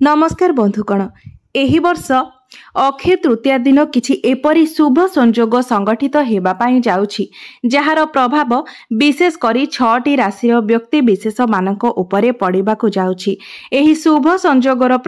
नमस्कार बंधुगण। एही वर्ष अक्षय तृतीया दिन किछि एपरी शुभ संयोग संगठित हेबा पाई जाउछि जहार प्रभाव विशेष करी 6टी राशि व्यक्ति विशेष मानक उपरे पड़िबाकु जाउछि। एही शुभ संयोगर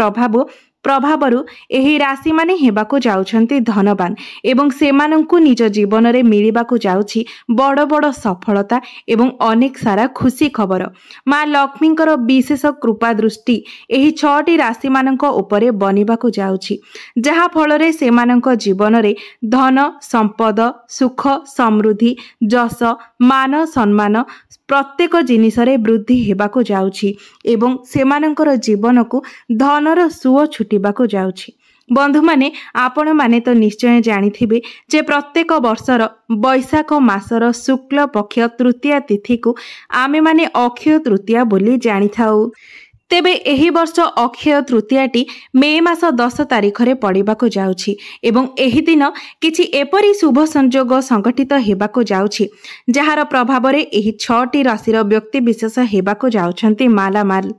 प्रभावरु एही राशि माने हेबाकु जाउछन्ति धनवान एवं सेमानंकु निज जीवन रे मिलिबाकु जाउछि बड़ बड़ सफलता एवं अनेक सारा खुशी खबर। माँ लक्ष्मींकर विशेष कृपा दृष्टि एही 6टी राशि मानक उपरे बनिबाकु जाउछि जहा फलरे सेमानंक जीवन रे धन संपद सुख समृद्धि जस मान सम्मान प्रत्येक जिनिस रे वृद्धि हेबाकु जाउछि एवं सेमानंकर जीवन को धनर सुओ छुटिबाकु जाउछि। बंधु माने आपण माने तो निश्चय जानिथिबे जे प्रत्येक वर्षर बैशाख मासर शुक्ल पक्ष तृतीया तिथि को आमे माने अक्षय तृतीया बोली जानि थाउ। तेबे एही वर्ष अक्षय तृतीयाटी मे मास 10 तारिख रे पड़िबाकु जाउछि एवं एही दिन किछि एपरी शुभ संयोग संगठित हेबाकु जाउछि जहार प्रभाव रे एही 6टी राशिर व्यक्ति विशेष हेबाकु जाउछन्ति मालामाल।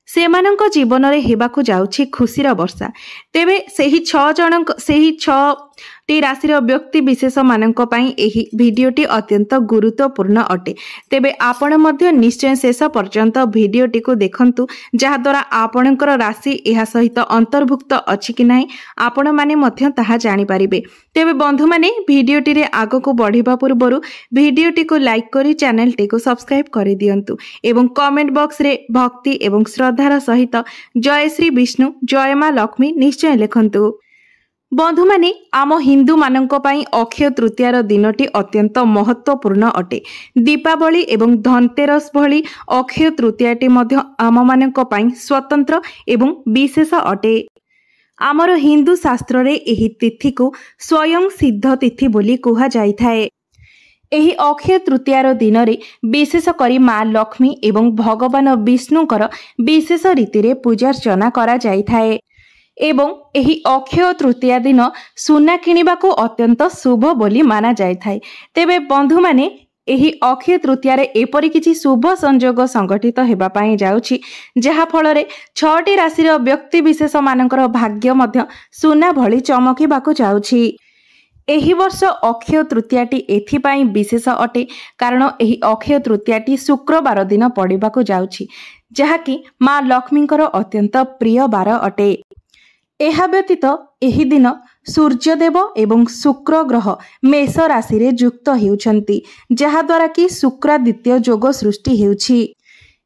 सेमानंक जीवन रे हेबाकु जाउछि खुशीर वर्षा। तेबे सेही 6टी राशिर व्यक्ति विशेष मानक पई एही भिडियोटी अत्यंत गुरुत्वपूर्ण अटे। तेबे आपण मध्य निश्चय शेष पर्यंत भिडियोटी को देखंतु जहा द्वारा आपणकर राशि एहा सहित अंतर्भुक्त अछि कि नाही आपण माने मध्य ताहा जानि परिबे। तेबे बंधु माने भिडियोटी रे आगो को बढ़िबा पूर्वरु भिडियोटी को लाइक करी चैनल टी को सब्सक्राइब करि दियंतु एवं कमेंट बॉक्स रे भक्ति एवं श्रद्धार सहित जय श्री विष्णु जय माँ लक्ष्मी निश्चय लिखंतु। बंधु माने आम हिंदू मानक पई अक्षय तृतीयार दिनटी अत्यंत महत्वपूर्ण अटे। दीपावली एवं धनतेरस भली अक्षय तृतीयाटी मध्य आम मानक पई स्वतंत्र एवं विशेष अटे। आमर हिंदू शास्त्र रे एही तिथि को स्वयं सिद्ध तिथि बोली कुहा जाई थाए। एही अक्षय तृतीयार दिन रे विशेष करी माँ लक्ष्मी एवं भगवान विष्णुकर विशेष रीति रे पूजार्चना करा जाई थाए एवं एही अक्षय तृतीया दिन सुना किनिबाको अत्यंत शुभ बोली माना जाय थाए। तेबे बंधु माने एही अक्षय तृतीया रे एपरि किछि शुभ संयोग संगठित हेबा पाई जाउछि जहा फल रे 6टी राशिर व्यक्ति विशेष मानकर भाग्य मध्य सुना भली चमकिबाको जाउछि। एही वर्ष अक्षय तृतीयाटी एथिपाई विशेष अटे कारण एही अक्षय तृतीयाटी शुक्रवार दिन पड़िबाको जाउछि जहाकि माँ लक्ष्मींकर अत्यंत प्रिय बार अटे। एहा व्यतीत एही दिन सूर्यदेव एवं शुक्र ग्रह मेष राशि रे युक्त हेउछन्ति जहा द्वारा कि शुक्रादित्य योग सृष्टि हेउछि।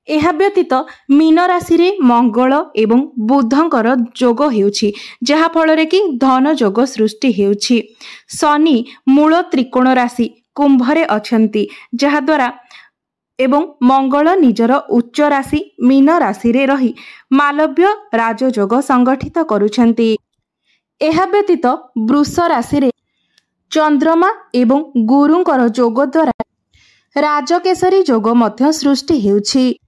एहा व्यतीत मीन राशि रे मंगल एवं बुधंकर योग हेउछि जहा फल रे कि धन योग सृष्टि हेउछि। शनि मूल त्रिकोण राशि कुंभ रे अछन्ति जहा द्वारा एवं मंगल निजर उच्च राशि मीन राशि रे रही मालव्य राजयोग संगठित करुछन्ति। एहा व्यतीत वृष राशि रे चंद्रमा एवं गुरुंकर योग द्वारा राजकेशरी योग मध्य सृष्टि हेउछि।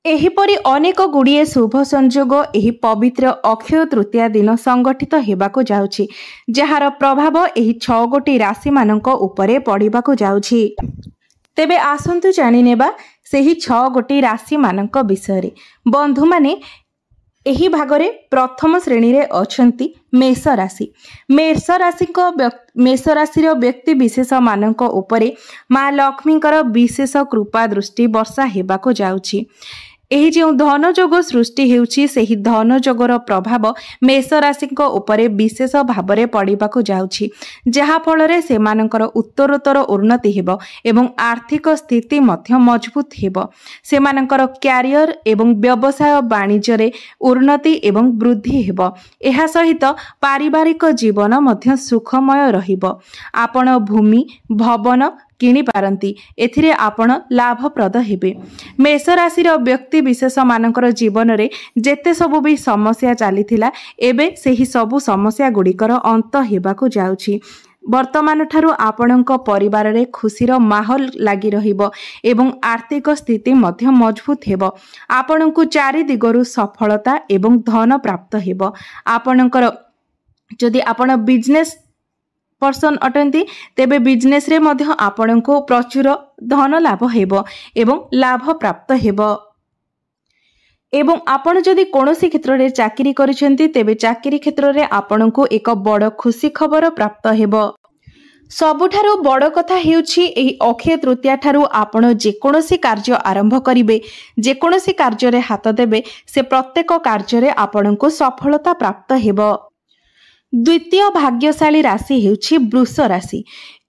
एहिपरि अनेक गुड़िए शुभ संयोग एही पवित्र अक्षय तृतीया दिन संगठित हेबाको जाउछि जहार प्रभाव एही 6 गोटी राशि मानक उपरे पड़िबाको जाउछि। तेबे आसंतु जानि नेबा सेही 6 गोटी राशि मानक विषय। बंधु माने एही भागरे प्रथम श्रेणी रे अछंती मेष राशि। मेष राशिर व्यक्ति विशेष मानक उपरे माँ लक्ष्मींकर विशेष कृपा दृष्टि वर्षा हेबाको जाउछि। एही जो धन योग सृष्टि हेउछि सेही धन योगर प्रभाव मेष राशिक उपरे विशेष भावरे पड़िबाको जाउछि जहा फल रे सेमानकर उत्तरोत्तर उन्नति हेबो एवं आर्थिक स्थिति मध्य मजबूत हेबो। सेमानकर क्यारियर एवं व्यवसाय वाणिज्य रे उन्नति एवं वृद्धि हेबो। एहा सहित पारिवारिक जीवन मध्य सुखमय रहिबो। आपण भूमि भवन किणी पारंती एथिरे आपण लाभप्रद हेबे। मेष राशिर व्यक्ति विशेष मानकर जीवन रे जेते सबु भी समस्या चलीथिला एबे सेही सबु समस्या गुड़िकर अंत हेबाको जाउछि। वर्तमान ठारू आपणक परिवार रे खुशीर माहौल लागी रहिबो एवं आर्थिक स्थिति मध्य मजबूत हेबो। आपणकु चारि दिगरु सफलता एवं धन प्राप्त हेबो। आपणकर जदि आपण बिजनेस पर्सन अटंती तेबे बिजनेस रे मध्य आपणको प्रचुर धन लाभ हेबो एवं लाभ प्राप्त हेबो। एवं आपण जदि कोनोसी क्षेत्र में चाकरी करिसेंती तेबे चाकरी क्षेत्र में आपनकु एक बड़ खुशी खबर प्राप्त हेबो। सबुठारु बड़ कथा हेउछि एही अक्षय तृतीया ठारु आपण जेकोनोसी कार्य आरंभ करिवे, जेकोनोसी कार्य रे हाथ देबे से प्रत्येक कार्य रे आपनकु सफलता प्राप्त हेबो। द्वितीय भाग्यशाली राशि हेउछि वृष राशि।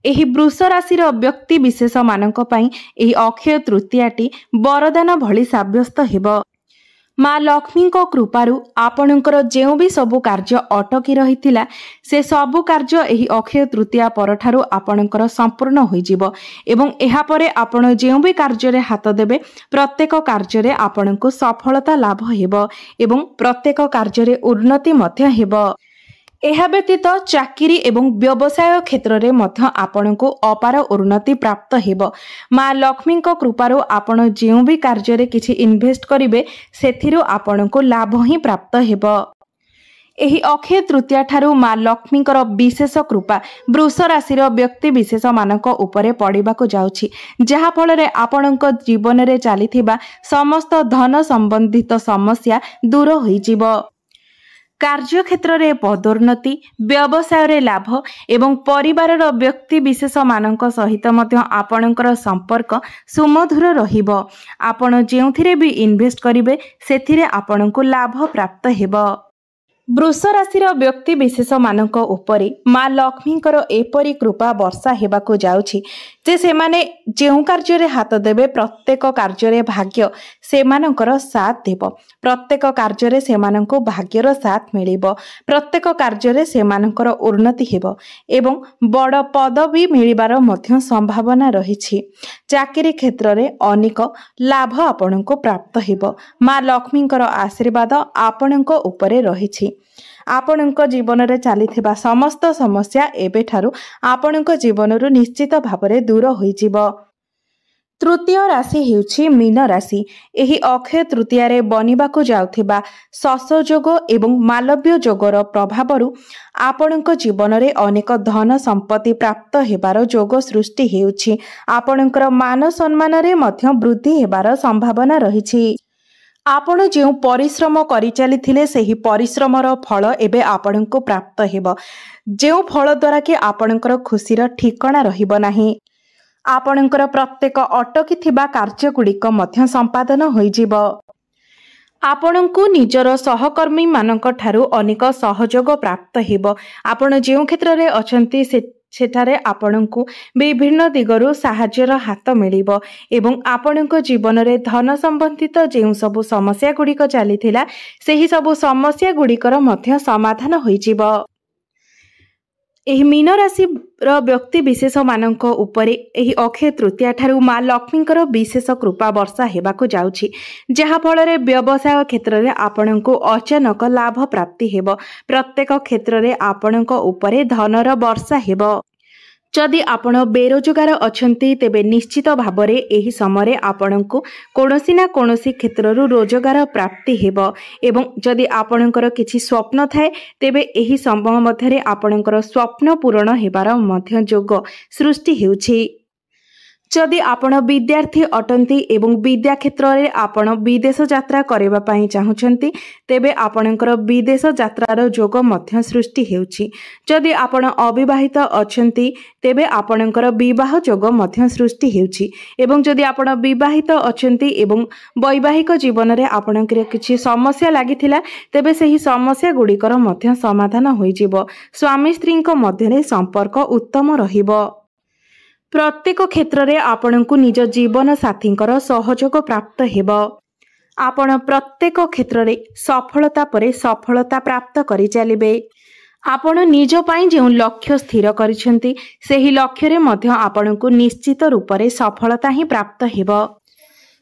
एही वृष राशि व्यक्ति विशेष मानक पई एही अक्षय तृतीयाटी वरदान भली साब्यस्त हेबो। माँ लक्ष्मी को कृपारु आपणकर जेउ भी सबु कार्य अटकी रहितिला से सबु कार्य एही अक्षय तृतीया परठारु आपणकर संपूर्ण होइजिबो एवं एहा परे आपण जेउ भी कार्य रे हाथ देबे प्रत्येक कार्य रे आपणको सफलता लाभ हेबो एवं प्रत्येक कार्य रे उन्नति मध्य हेबो। एहा व्यतीत चाकरी एवं व्यवसाय क्षेत्र रे मध्य आपणको अपार उन्नति प्राप्त हेबो। माँ लक्ष्मी को कृपारु आपण जेउ भी कार्य रे किछि इन्वेस्ट करिवे सेथिरु आपणको लाभ ही प्राप्त हेबो। एही अक्षय तृतीया ठारु माँ लक्ष्मीकर विशेष कृपा वृष राशि व्यक्ति विशेष मानक उपरे पड़िबाकु जाउछि, जहा फल रे आपणक जीवन रे चलीथिबा समस्त धन संबंधित समस्या दूर होइजिबो। कार्य क्षेत्र में पदोन्नति, व्यवसाय रे लाभ एवं परिवार व्यक्ति विशेष मानक सहित मध्य आपणकर संपर्क सुमधुर रहिबो। आपण जेउथिरे भी इन्वेस्ट करिवे सेथिरे आपणको लाभ प्राप्त हेबो। वृष राशि व्यक्ति विशेष मानक उपरे माँ लक्ष्मीकर एपरी कृपा वर्षा हेबाकु जाउछि जे सेमाने जेउ कार्य रे हाथ देबे प्रत्येक कार्य रे भाग्य सेमानकर साथ देबो। प्रत्येक कार्य रे सेमाननको भाग्यर साथ मिलिबो। प्रत्येक कार्य रे सेमानकर उन्नति हेबो एवं बड़ पदवी मिलिबार मध्य संभावना रहिछि। चाकरी क्षेत्र रे अनेक लाभ आपणको प्राप्त हेबो। माँ लक्ष्मीकर आशीर्वाद आपणको उपरे रहिछि। आपणक जीवन रे चलीथिबा समस्त समस्या एबेठारु आपणक जीवनरु निश्चित भावरे दूर होइजिबो। तृतीय राशि हेउछि मीन राशि। एही अक्षय तृतीया रे बनिबाकु जाउथिबा ससयोग एवं मालव्य जोगर प्रभावरु आपणक जीवन रे अनेक धन संपत्ति प्राप्त हेबार जोग सृष्टि हेउछि। आपणकर मान सम्मान रे मध्य वृद्धि हेबार संभावना रहिछि। आपण जो परिश्रम करि चलिथिले सेही परिश्रमर फल एबे आपणको प्राप्त हेबो, जो फल द्वारा कि आपणकर खुशीर ठिकाना रहिबो नाही। आपणकर प्रत्येक अटकी थिबा कार्य गुड़िक मध्य संपादन होइजिबो। आपणको निजर सहकर्मी मानक ठारू अनेक सहयोग प्राप्त हेबो। आपण जो क्षेत्र रे अछंती सेठारे आपणको विभिन्न दिगरु साहाय्यर हाथ मिलिबो एवं आपणको जीवन रे धन संबंधित जेउ सब समस्या गुड़िक चलीथिला सेही सब समस्या गुड़िकर मध्य समाधान होइजिबो। एही मीन राशि व्यक्ति विशेष मानक उपरे एही अक्षय तृतीया ठारू माँ लक्ष्मीकर विशेष कृपा वर्षा हेबाकु जाउछि, जहा फल रे व्यवसाय क्षेत्र रे आपणको अचानक लाभ प्राप्ति हेबो। प्रत्येक क्षेत्र रे आपणको उपरे धनर वर्षा हेबो। जदि आपण बेरोजगार अछंती तेबे निश्चित भावरे एही समय आपणको कोनोसी ना कोनोसी क्षेत्ररु रोजगार प्राप्ति हेबो एवं जदि आपणकर किछि स्वप्न थाए तेबे एही समय मध्यरे आपणकर स्वप्न पूर्ण हेबार मध्य जोग सृष्टि हेउछि। जदि आपण विद्यार्थी अटंती एवं विद्या क्षेत्र रे आपण विदेश यात्रा करबा पई चाहुचंती तेबे आपणकर विदेश यात्रार जोग मध्य सृष्टि हेउछि। जदि आपण अविवाहित अछंती तेबे आपणकर विवाह जोग मध्य सृष्टि हेउछि एवं जदि आपण विवाहित अछंती एवं वैवाहिक जीवन रे आपणकर किछि समस्या लागिथिला तेबे सेही समस्या गुड़िकर मध्य समाधान होइजिबो। स्वामी स्त्री मध्य रे संपर्क उत्तम रहिबो। प्रत्येक क्षेत्र रे आपणको निज जीवन साथींकर सहयोग प्राप्त हेबो। आपण प्रत्येक क्षेत्र रे सफलता परे सफलता प्राप्त करि चलिबे। आपण निज पई जे लक्ष्य स्थिर करिसेंती सेही लक्ष्य रे मध्य आपणको निश्चित रूप रे सफलता ही प्राप्त हेबो।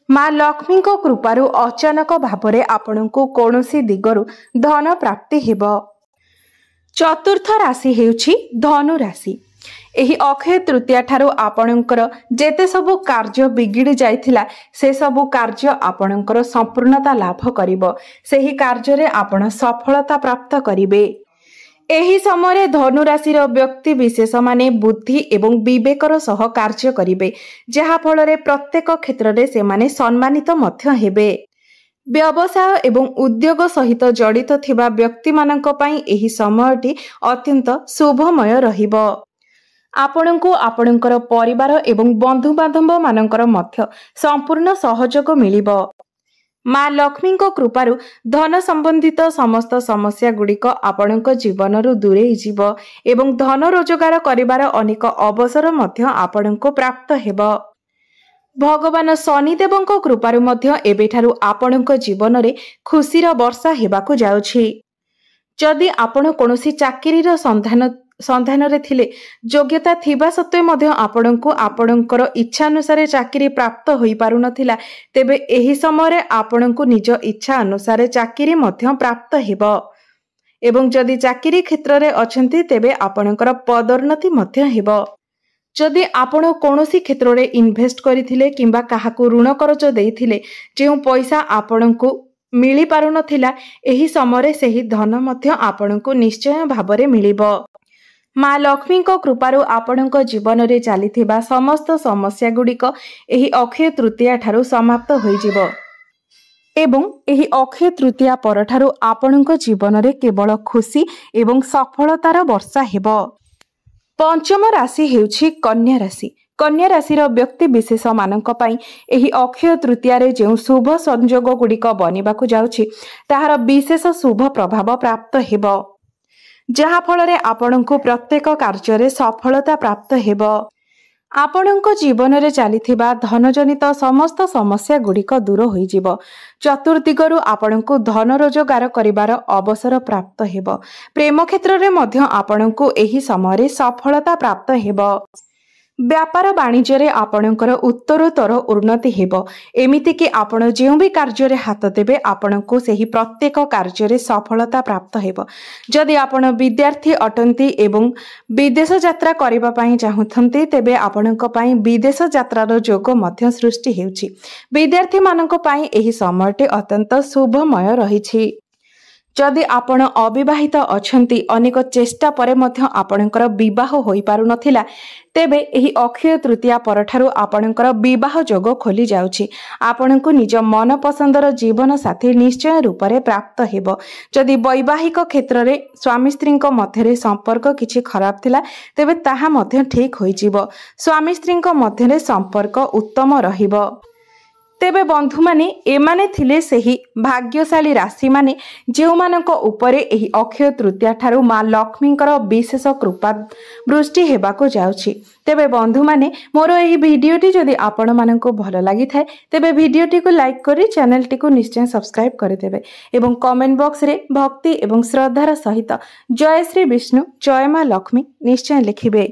माँ लक्ष्मी को कृपारु अचानक भावरे आपणको कोनोसी दिगरु धन प्राप्ति हेबो। चतुर्थ राशि हेउछि धनु राशि। एही अक्षय तृतीया ठारू आपणकर जेते सबु कार्य बिगिड़ी जाइथिला से सबु कार्य आपणकर संपूर्णता लाभ करिबो। सेही कार्य रे आपण सफलता प्राप्त करिवे। एही समय धनु राशि व्यक्ति विशेष माने बुद्धि एवं विवेकर सह कार्य करिवे, जहा फल रे प्रत्येक क्षेत्र रे से माने सम्मानित मध्य हेबे। व्यवसाय एवं उद्योग सहित जड़ित थिबा व्यक्ति मानक पई एही समयटी अत्यंत शुभमय रहिब। आपणको आपणकर परिवार एवं बंधु बांधव मानकर मध्य संपूर्ण सहयोग मिलिब। माँ लक्ष्मी कृपारु धन संबंधित समस्त समस्या गुड़िक आपणक जीवनरु दूरेई जीव एवं धन रोजगार करिवार अनेक अवसर मध्य आपणको प्राप्त हेब। भगवान शनिदेवଙ୍କ कृपारु मध्य एबेठारु आपणक जीवन रे खुशीर वर्षा हेबाकु जाउछि। जदि आपण कोनोसी चाकरीर संधान रे थिले योग्यता थिबा सत्वे मध्य आपणको आपणकर इच्छा अनुसार चाकरी प्राप्त होई पारु नथिला तेबे एही समय रे आपणको निज इच्छा अनुसार चाकरी मध्य प्राप्त हेब। एवं जदि चाकरी क्षेत्र रे अछंती तेबे आपणकर पदोन्नति मध्य हेब। जदि आपण कोनोसी क्षेत्र रे इन्वेस्ट करिथिले किंबा काहाकू ऋण करज देइथिले जेउ पैसा आपणको मिली पारु नथिला एही समय रे सेही धन मध्य आपणको निश्चय भाबरे मिलिबो। माँ लक्ष्मी कृपारु आपणक जीवन रे चलिथिबा समस्त समस्या गुड़िक एही अक्षय तृतीया ठारू समाप्त होई जिवो एवं एही अक्षय तृतीया परठारू आपणक जीवन रे केवल खुशी एवं सफलतार वर्षा हेबो। पंचम राशि हेउछि कन्या राशि। कन्या राशि व्यक्ति विशेष मानक पई एही अक्षय तृतीया रे जेउ शुभ संयोग गुड़िक बनिबाकु जाउछि ताहार विशेष शुभ प्रभाव प्राप्त हेबो जहा फल रे आपणको प्रत्येक कार्य रे सफलता प्राप्त हेबो। आपणको जीवन रे चलिथिबा धनजनित समस्त समस्या गुड़िक दूर होई जिवो। चतुर्दिगरु आपणको धन रोजगार करिवार अवसर प्राप्त हेबो। प्रेम क्षेत्र रे मध्य आपणको एही समय रे सफलता प्राप्त हेबो। व्यापार वाणिज्य रे आपणकर उत्तरोत्तर उन्नति हेबो। एमिति कि आपण जेउ भी कार्य रे हाथ देबे आपणको सेही प्रत्येक कार्य रे सफलता प्राप्त हेबो। जदि आपण विद्यार्थी अटंती एवं विदेश यात्रा करिबा पई चाहुथंती तेबे आपणक पई विदेश यात्रार योग मध्य सृष्टि हेउछि। विद्यार्थी मानक पई एही समयटे अत्यंत शुभमय रहिछि। जदि आपण अविवाहित अछंती अनेक चेष्टा परे मध्य आपणकर विवाह होई पारु नथिला तेबे एही अक्षय तृतीया परठारू आपणकर विवाह योग खोली जाउछि। आपणको निज मन पसंदर जीवन साथी निश्चय रूप रे प्राप्त हेबो। जदि वैवाहिक क्षेत्र रे स्वामी स्त्री मध्य रे संपर्क किछि खराब थिला तेबे ताहा मध्य ठीक होई जिवो। स्वामी स्त्री मध्य रे संपर्क उत्तम रहिबो। तेबे बंधु माने एमाने थिले सेही भाग्यशाली राशि माने जेउ मानक उपरे एही अक्षय तृतीया ठारू माँ लक्ष्मीकर विशेष कृपा वृष्टि हेबाको जाउछि। तेबे बंधु माने मोर एही भिडियोटी जदि आपण माननको भल लागि थाए तेबे भिडियोटी को लाइक करी चैनलटी को निश्चय सब्सक्राइब करदेबे एवं कमेंट बॉक्स रे भक्ति एवं श्रद्धार सहित जय श्री विष्णु जय माँ लक्ष्मी निश्चय लिखिबे।